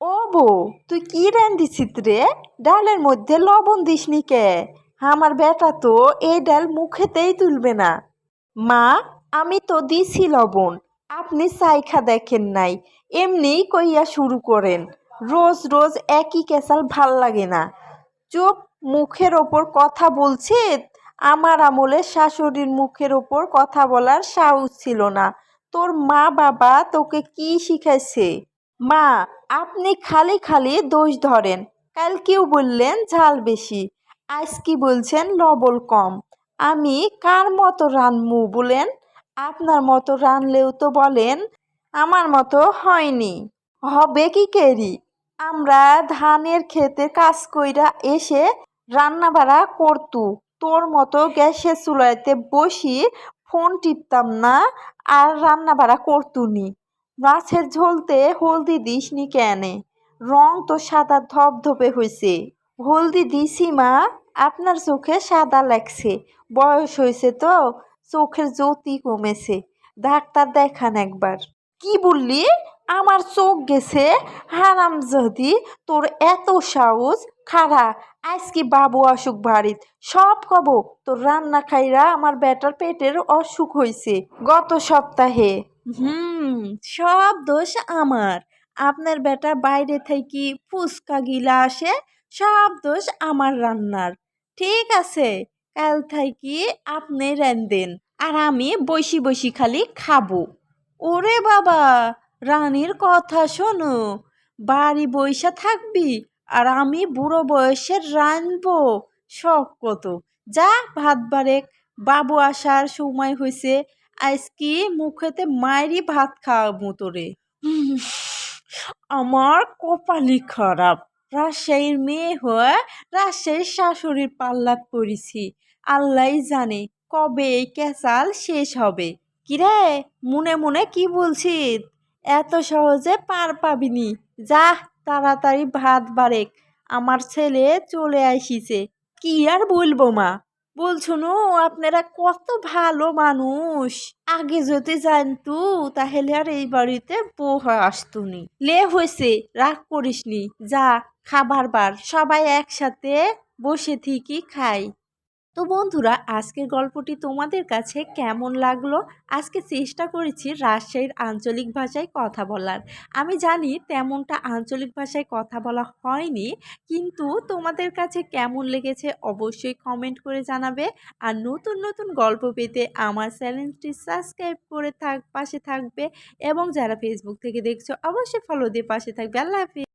ও বউ, তুই কি রান্ধিছিস রে? ডালের মধ্যে লবণ দিসনি কে? আমার বেটা তো এই ডাল মুখেতেই তুলবে না। মা, আমি তো দিছি লবণ, আপনি চাইখা দেখেন নাই। এমনিই কইয়া শুরু করেন। রোজ রোজ একই কেসাল ভাল লাগে না। চুপ, মুখের ওপর কথা বলছি। আমার আমলে শাশুড়ির মুখের ওপর কথা বলার সাহস ছিল না। তোর মা বাবা তোকে কি শিখাইছে? মা, আপনি খালি খালি দোষ ধরেন। কালকেও বললেন ঝাল বেশি, আজ কি বলছেন লবণ কম। আমি কার মতো রানমু বলেন? আপনার মতো রানলেও তো বলেন আমার মতো হয়নি। হবে কি কেরি? আমরা ধানের ক্ষেতে কাজ কইরা এসে রান্না বাড়া করতু। তোর মতো গ্যাসের চুলাইতে বসি ফোন টিপতাম না আর রান্না বাড়া করতুনি। মাছের ঝোলতে হলদি দিসনি কেনে? রং তো সাদা ধপধপে হয়েছে। হলদি দিছি মা, আপনার চোখে সাদা লাগছে। বয়স হয়েছে তো, চোখের জ্যোতি কমেছে। ডাক্তার দেখান একবার। কি বললি? আমার চোখ গেছে? হারামজাদি, তোর এত সাহস! খারা, আজকে বাবু আসুক বাড়িত, সব কব তোর রান্না খাইরা আমার বেটার পেটের অসুখ হয়েছে গত সপ্তাহে। সব দোষ আমার। আপনার বেটা বাইরে থেকে ফুচকা গিলা আসে, সব দোষ আমার রান্নার। ঠিক আছে, কাল থাইকি আপনি রান্ধেন আর আমি বসি বসি খালি খাবো। ওরে বাবা, রানীর কথা শোনো। বাড়ি বইসা থাকবি আর আমি বুড়ো বয়সের রানবো? শখ কত! যা ভাত বাড়ে, বাবু আসার সময় হয়েছে। আজকে মুখেতে মায়েরই ভাত খাওয়াবো তোরে। হুম, আমার কপালই খারাপ। রাজশাহীর মেয়ে হয়ে রাজশাহীর শাশুড়ির পাল্লাত পড়েছি। আল্লাহ জানে কবে এই ক্যাসাল শেষ হবে। কিরে, মনে মনে কি বলছিস? এত সহজে পার পাবিনি। যা, তাড়াতাড়ি ভাত বাড়েক, আমার ছেলে চলে আসিছে। কি আর বলবো মা, বলছুনু আপনারা কত ভালো মানুষ। আগে যদি জানতু তাহলে আর এই বাড়িতে বউ হয়ে আসতুনি। লে হয়েছে, রাগ করিসনি। যা, খাবার বার, সবাই একসাথে বসে থেকে খাই। তো বন্ধুরা, আজকের গল্পটি তোমাদের কাছে কেমন লাগলো? আজকে চেষ্টা করেছি রাজশাহীর আঞ্চলিক ভাষায় কথা বলার। আমি জানি তেমনটা আঞ্চলিক ভাষায় কথা বলা হয়নি, কিন্তু তোমাদের কাছে কেমন লেগেছে অবশ্যই কমেন্ট করে জানাবে। আর নতুন নতুন গল্প পেতে আমার চ্যানেলটি সাবস্ক্রাইব করে পাশে থাকবে, এবং যারা ফেসবুক থেকে দেখছো অবশ্যই ফলো দিয়ে পাশে থাকবে। আল্লাহ হাফিজ।